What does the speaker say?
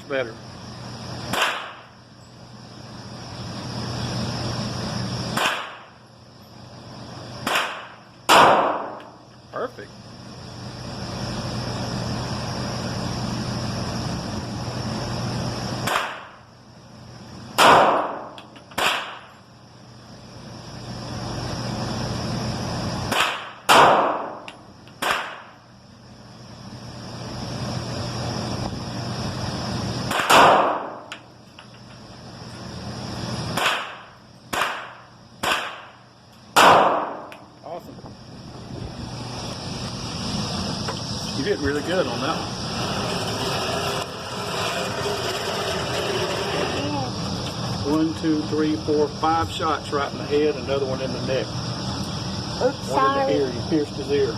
much better. Perfect. Awesome. You did really good on that one. 1, 2, 3, 4, 5 shots right in the head, another one in the neck. Oops, One in sorry. the ear, you pierced his ear.